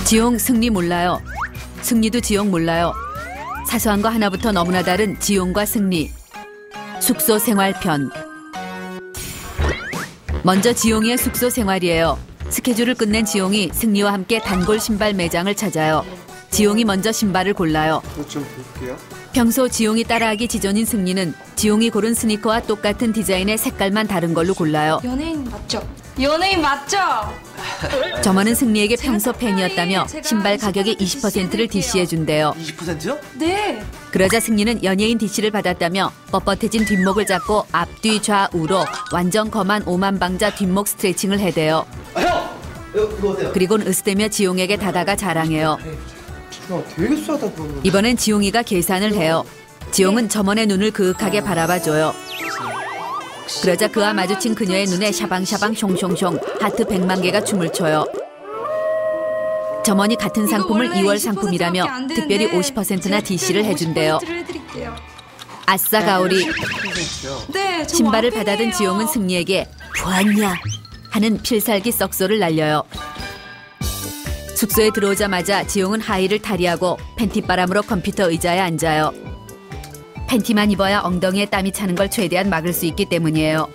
지용 승리 몰라요. 승리도 지용 몰라요. 사소한 거 하나부터 너무나 다른 지용과 승리. 숙소 생활편. 먼저 지용의 숙소 생활이에요. 스케줄을 끝낸 지용이 승리와 함께 단골 신발 매장을 찾아요. 지용이 먼저 신발을 골라요. 좀 볼게요. 평소 지용이 따라하기 지존인 승리는 지용이 고른 스니커와 똑같은 디자인의 색깔만 다른 걸로 골라요. 연예인 맞죠? 연예인 맞죠? 점원은 승리에게 평소 팬이었다며 신발 가격의 20%를 DC해준대요. 20%요? 네. 그러자 승리는 연예인 DC를 받았다며 뻣뻣해진 뒷목을 잡고 앞뒤 좌우로 완전 검한 오만방자 뒷목 스트레칭을 해대요. 형! 이거 어때요? 그리곤 으스대며 지용에게 다다가 자랑해요. 야, 되게 싸다 그러면. 이번엔 지용이가 계산을 해요. 지용은 점원의 눈을 그윽하게 바라봐줘요. 그러자 그와 마주친 그녀의 눈에 샤방샤방 숑숑숑 하트 100만 개가 춤을 춰요. 점원이 같은 상품을 2월 상품이라며 특별히 50%나 DC를 해준대요. 아싸 가오리. 네, 신발을 받아든 지용은 승리에게 보았냐 하는 필살기 썩소를 날려요. 숙소에 들어오자마자 지용은 하의를 탈의하고 팬티바람으로 컴퓨터 의자에 앉아요. 팬티만 입어야 엉덩이에 땀이 차는 걸 최대한 막을 수 있기 때문이에요.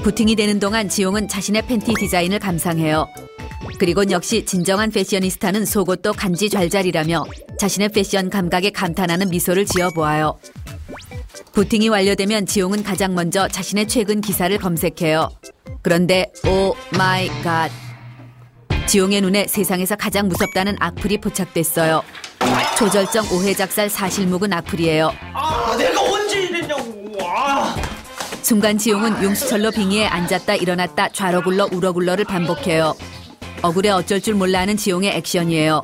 부팅이 되는 동안 지용은 자신의 팬티 디자인을 감상해요. 그리곤 역시 진정한 패셔니스타는 속옷도 간지 잘잘이라며 자신의 패션 감각에 감탄하는 미소를 지어보아요. 부팅이 완료되면 지용은 가장 먼저 자신의 최근 기사를 검색해요. 그런데 오 마이 갓. 지용의 눈에 세상에서 가장 무섭다는 악플이 포착됐어요. 초절정 오해작살 사실 묵은 악플이에요. 아, 내가 언제 이랬냐고. 아. 순간 지용은 용수철로 빙의에 앉았다 일어났다 좌로 굴러 우러 굴러를 반복해요. 억울해 어쩔 줄 몰라 하는 지용의 액션이에요.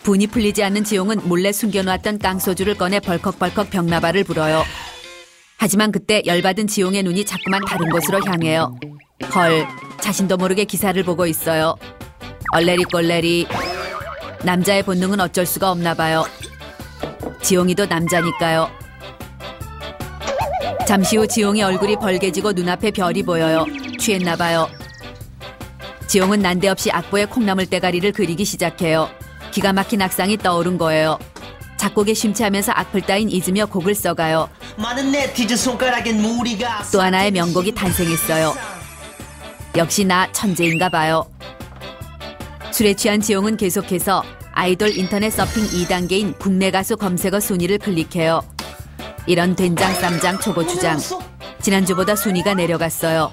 분이 풀리지 않는 지용은 몰래 숨겨놓았던 깡소주를 꺼내 벌컥벌컥 벽나발을 불어요. 하지만 그때 열받은 지용의 눈이 자꾸만 다른 곳으로 향해요. 헐, 자신도 모르게 기사를 보고 있어요. 얼레리 꼴레리. 남자의 본능은 어쩔 수가 없나 봐요. 지용이도 남자니까요. 잠시 후 지용의 얼굴이 벌개지고 눈앞에 별이 보여요. 취했나 봐요. 지용은 난데없이 악보에 콩나물 대가리를 그리기 시작해요. 기가 막힌 악상이 떠오른 거예요. 작곡에 심취하면서 악플 따윈 잊으며 곡을 써가요. 많은 네티즌 손가락엔 무리가 또 하나의 명곡이 탄생했어요. 역시 나 천재인가 봐요. 술에 취한 지용은 계속해서 아이돌 인터넷 서핑 2단계인 국내 가수 검색어 순위를 클릭해요. 이런 된장, 쌈장, 초고추장. 지난주보다 순위가 내려갔어요.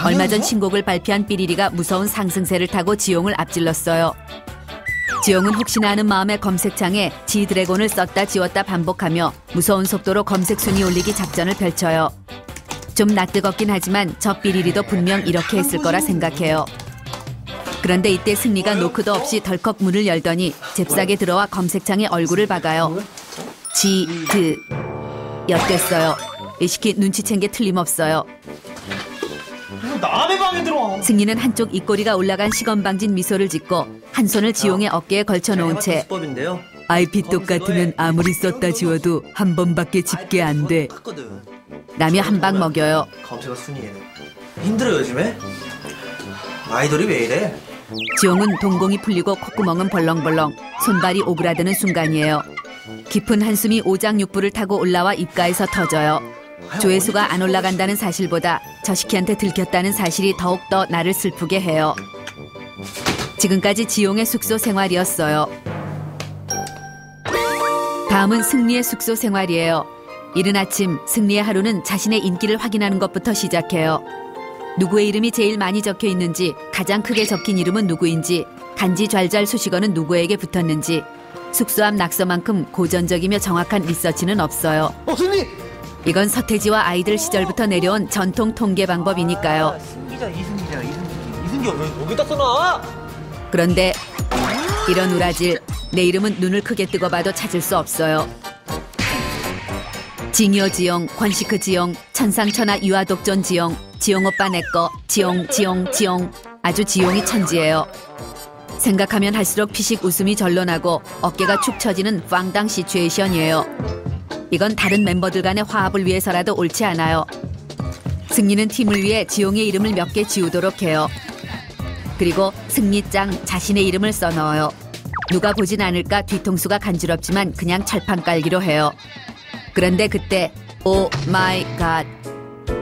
얼마 전 신곡을 발표한 삐리리가 무서운 상승세를 타고 지용을 앞질렀어요. 지용은 혹시나 하는 마음에 검색창에 지드래곤을 썼다 지웠다 반복하며 무서운 속도로 검색 순위 올리기 작전을 펼쳐요. 좀 낯뜨겁긴 하지만 저 삐리리도 분명 이렇게 했을 거라 생각해요. 그런데 이때 승리가 노크도 없이 덜컥 문을 열더니 잽싸게 들어와 검색창에 얼굴을 박아요. 지드 엿됐어요. 의식히 눈치챈 게 틀림없어요. 남의 방에 들어와. 승리는 한쪽 입꼬리가 올라간 시건방진 미소를 짓고 한 손을 지용의 어깨에 걸쳐놓은 채 수법인데요. IP 똑같으면 아무리 썼다 지워도 한 번밖에 집게 안 돼. 라며 한 방 먹여요. 검색어 순위에 힘들어 요즘에? 아이돌이 왜 이래? 지용은 동공이 풀리고 콧구멍은 벌렁벌렁 손발이 오그라드는 순간이에요. 깊은 한숨이 오장육부를 타고 올라와 입가에서 터져요. 조회수가 안 올라간다는 사실보다 저식희한테 들켰다는 사실이 더욱더 나를 슬프게 해요. 지금까지 지용의 숙소 생활이었어요. 다음은 승리의 숙소 생활이에요. 이른 아침 승리의 하루는 자신의 인기를 확인하는 것부터 시작해요. 누구의 이름이 제일 많이 적혀 있는지, 가장 크게 적힌 이름은 누구인지, 간지 잘잘 수식어는 누구에게 붙었는지, 숙소 앞 낙서만큼 고전적이며 정확한 리서치는 없어요. 승리! 이건 서태지와 아이들 시절부터 내려온 전통 통계 방법이니까요. 승기자 이승기자 이승기 왜 여기다 써놔? 그런데 이런 우라질, 내 이름은 눈을 크게 뜨고 봐도 찾을 수 없어요. 징요 지용, 권시크 지용, 천상천하 유아독존 지용, 지용 오빠 내꺼, 지용. 아주 지용이 천지예요. 생각하면 할수록 피식 웃음이 절로 나고 어깨가 축 처지는 빵당 시츄에이션이에요. 이건 다른 멤버들 간의 화합을 위해서라도 옳지 않아요. 승리는 팀을 위해 지용의 이름을 몇 개 지우도록 해요. 그리고 승리짱 자신의 이름을 써넣어요. 누가 보진 않을까 뒤통수가 간지럽지만 그냥 철판 깔기로 해요. 그런데 그때 오 마이 갓,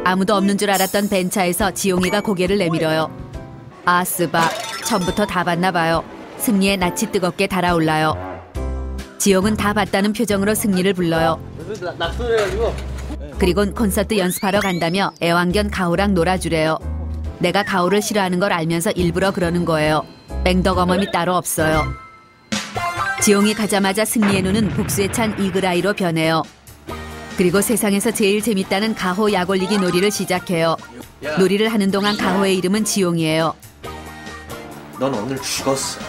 아무도 없는 줄 알았던 벤차에서 지용이가 고개를 내밀어요. 아스바, 처음부터 다 봤나 봐요. 승리의 낯이 뜨겁게 달아올라요. 지용은 다 봤다는 표정으로 승리를 불러요. 그리곤 콘서트 연습하러 간다며 애완견 가오랑 놀아주래요. 내가 가오를 싫어하는 걸 알면서 일부러 그러는 거예요. 맹덕어멈이 따로 없어요. 지용이 가자마자 승리의 눈은 복수에 찬 이글아이로 변해요. 그리고 세상에서 제일 재밌다는 가호 약 올리기 놀이를 시작해요. 놀이를 하는 동안 가호의 이름은 지용이에요. 넌 오늘 죽었어.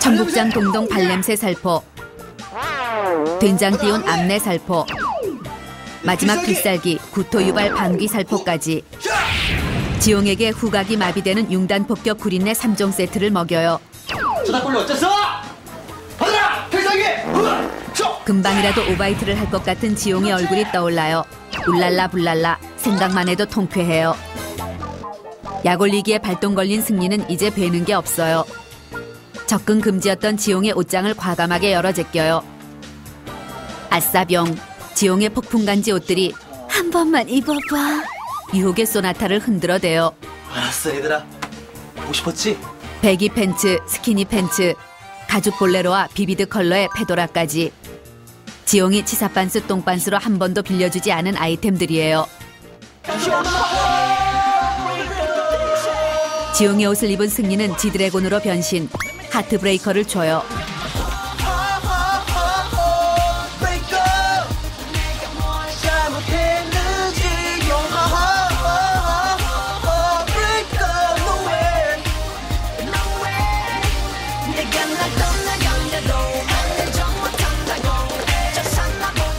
청국장 동동 발냄새 살포, 된장 띄운 암내 살포, 마지막 필살기 구토 유발 방귀 살포까지. 지용에게 후각이 마비되는 융단 폭격 구린내 3종 세트를 먹여요. 저닭골로 어쩌어? 받아라! 필살기! 금방이라도 오바이트를 할 것 같은 지용의 얼굴이 떠올라요. 울랄라 불랄라, 생각만 해도 통쾌해요. 약 올리기에 발동 걸린 승리는 이제 베는 게 없어요. 접근 금지였던 지용의 옷장을 과감하게 열어 제껴요. 아싸병, 지용의 폭풍간지 옷들이 한 번만 입어봐. 유혹의 소나타를 흔들어대요. 알았어 얘들아. 보고 싶었지? 배기 팬츠, 스키니 팬츠, 가죽 볼레로와 비비드 컬러의 페도라까지. 지용이 치사반스 똥반스로 한 번도 빌려주지 않은 아이템들이에요. 지용의 옷을 입은 승리는 지드래곤으로 변신, 하트브레이커를 줘요.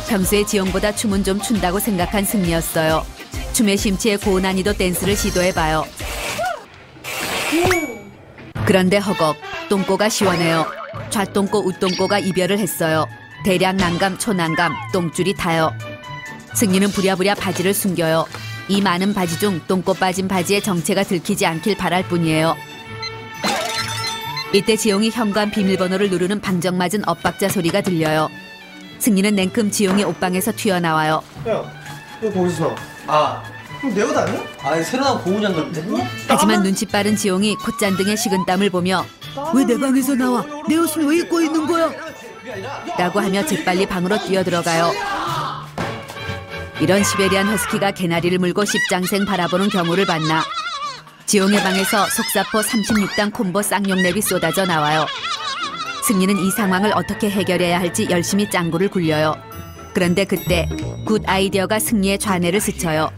평소에 지용보다 춤은 좀 춘다고 생각한 승리였어요. 춤에 심취해 고난이도 댄스를 시도해봐요. 그런데 허걱, 똥꼬가 시원해요. 좌똥꼬 우똥꼬가 이별을 했어요. 대량 난감 초난감 똥줄이 타요. 승리는 부랴부랴 바지를 숨겨요. 이 많은 바지 중 똥꼬 빠진 바지의 정체가 들키지 않길 바랄 뿐이에요. 이때 지용이 현관 비밀번호를 누르는 방정맞은 엇박자 소리가 들려요. 승리는 냉큼 지용의 옷방에서 튀어나와요. 야, 너 거기서 아, 그럼 내 옷 아니야? 아니 새로 나온 고무장 같은데? 하지만 눈치 빠른 지용이 콧잔등에 식은땀을 보며 왜 내 방에서 나와? 내 옷은 왜 입고 있는 거야? 라고 하며 재빨리 방으로 뛰어들어가요. 이런 시베리안 허스키가 개나리를 물고 십장생 바라보는 경우를 봤나. 지용의 방에서 속사포 36단 콤보 쌍용랩이 쏟아져 나와요. 승리는 이 상황을 어떻게 해결해야 할지 열심히 짱구를 굴려요. 그런데 그때 굿 아이디어가 승리의 좌뇌를 스쳐요.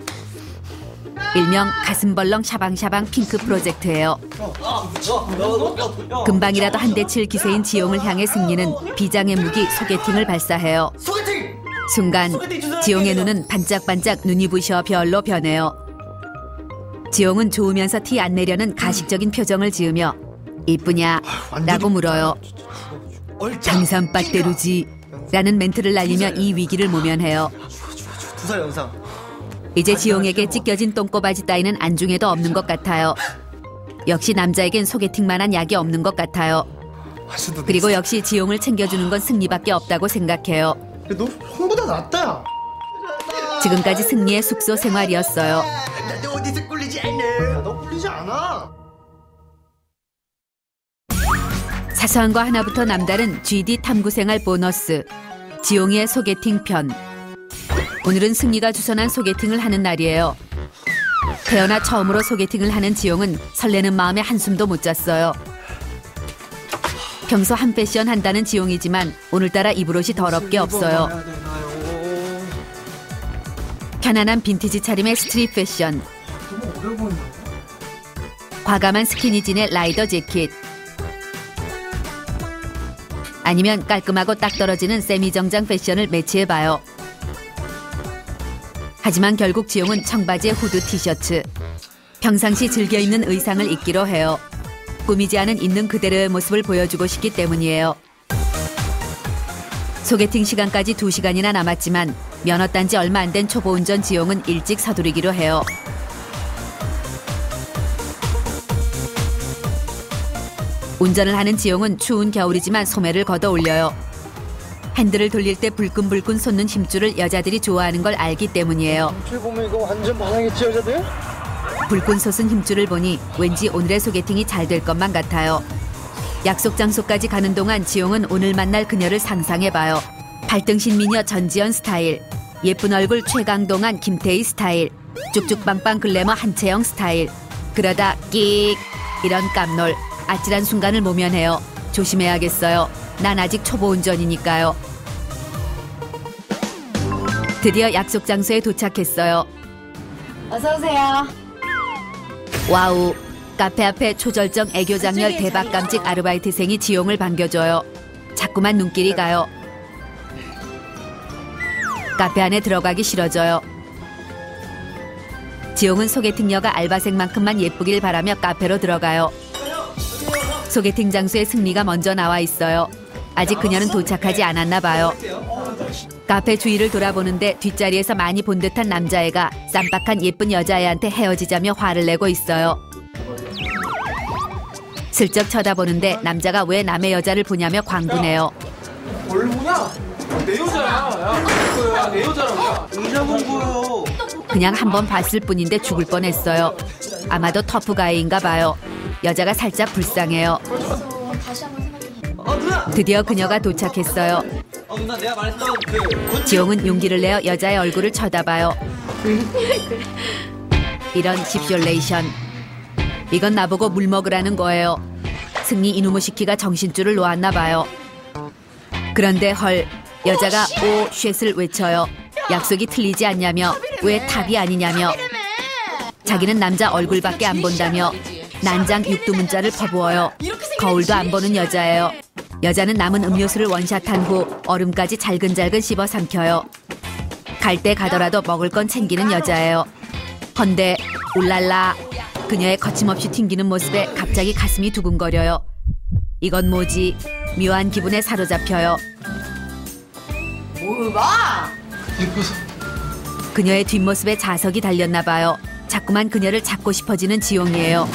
일명 가슴벌렁 샤방샤방 핑크 프로젝트예요. 금방이라도 한 대 칠 기세인 지용을 향해 승리는 비장의 무기 소개팅을 발사해요. 순간 지용의 눈은 반짝반짝 눈이 부셔 별로 변해요. 지용은 좋으면서 티 안 내려는 가식적인 표정을 지으며 이쁘냐? 라고 물어요. 장산빠떼루지 라는 멘트를 날리며 이 위기를 모면해요. 2살 영상. 이제 지용에게 찢겨진 똥꼬바지 따위는 안중에도 없는 것 같아요. 역시 남자에겐 소개팅만한 약이 없는 것 같아요. 그리고 역시 지용을 챙겨주는 건 승리밖에 없다고 생각해요. 너 형보다 낫다. 지금까지 승리의 숙소 생활이었어요. 나도 어디서 꿀리지 않아. 너 꿀리지 않아. 사소한 거 하나부터 남다른 GD 탐구생활 보너스, 지용이의 소개팅 편. 오늘은 승리가 주선한 소개팅을 하는 날이에요. 태어나 처음으로 소개팅을 하는 지용은 설레는 마음에 한숨도 못 잤어요. 평소 한 패션 한다는 지용이지만 오늘따라 입을 옷이 더럽게 없어요. 편안한 빈티지 차림의 스트릿 패션, 과감한 스키니진의 라이더 재킷, 아니면 깔끔하고 딱 떨어지는 세미정장 패션을 매치해봐요. 하지만 결국 지용은 청바지에 후드 티셔츠, 평상시 즐겨 입는 의상을 입기로 해요. 꾸미지 않은 있는 그대로의 모습을 보여주고 싶기 때문이에요. 소개팅 시간까지 2시간이나 남았지만 면허 딴 지 얼마 안 된 초보 운전 지용은 일찍 서두르기로 해요. 운전을 하는 지용은 추운 겨울이지만 소매를 걷어 올려요. 핸들을 돌릴 때 불끈불끈 솟는 힘줄을 여자들이 좋아하는 걸 알기 때문이에요. 힘줄 보면 이거 완전 반하겠지 여자들? 불끈 솟은 힘줄을 보니 왠지 오늘의 소개팅이 잘 될 것만 같아요. 약속 장소까지 가는 동안 지용은 오늘 만날 그녀를 상상해봐요. 발등신 미녀 전지현 스타일, 예쁜 얼굴 최강동안 김태희 스타일, 쭉쭉빵빵 글래머 한채영 스타일. 그러다 끽 이런 깜놀, 아찔한 순간을 모면해요. 조심해야겠어요. 난 아직 초보 운전이니까요. 드디어 약속 장소에 도착했어요. 어서 오세요. 와우, 카페 앞에 초절정 애교 장렬 대박 깜찍 아르바이트생이 지용을 반겨줘요. 자꾸만 눈길이 가요. 카페 안에 들어가기 싫어져요. 지용은 소개팅녀가 알바생만큼만 예쁘길 바라며 카페로 들어가요. 소개팅 장소에 승리가 먼저 나와 있어요. 아직 그녀는 도착하지 않았나 봐요. 카페 주위를 돌아보는데 뒷자리에서 많이 본 듯한 남자애가 쌈박한 예쁜 여자애한테 헤어지자며 화를 내고 있어요. 슬쩍 쳐다보는데 남자가 왜 남의 여자를 보냐며 광분해요. 뭘 보냐? 내 여자야. 야, 내 여자라고. 의자만 보여. 그냥 한번 봤을 뿐인데 죽을 뻔했어요. 아마도 터프가이인가 봐요. 여자가 살짝 불쌍해요. 다시 한번 생각해. 누나. 드디어 그녀가 도착했어요. 누나 내가 말했던 그. 지용은 용기를 내어 여자의 얼굴을 쳐다봐요. 이런 집졸레이션. 이건 나보고 물 먹으라는 거예요. 승리 이누무시키가 정신줄을 놓았나 봐요. 그런데 헐, 여자가 오 쉣을 외쳐요. 약속이 틀리지 않냐며, 왜 탑이 아니냐며. 자기는 남자 얼굴밖에 안 본다며 난장 육두문자를 퍼부어요. 거울도 안 보는 여자예요. 여자는 남은 음료수를 원샷한 후 얼음까지 잘근잘근 씹어 삼켜요. 갈 때 가더라도 먹을 건 챙기는 여자예요. 헌데 울랄라, 그녀의 거침없이 튕기는 모습에 갑자기 가슴이 두근거려요. 이건 뭐지? 묘한 기분에 사로잡혀요. 뭘 봐? 예뻐서. 그녀의 뒷모습에 자석이 달렸나 봐요. 자꾸만 그녀를 잡고 싶어지는 지용이에요.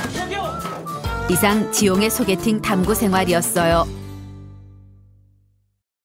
이상 지용의 소개팅 탐구 생활이었어요.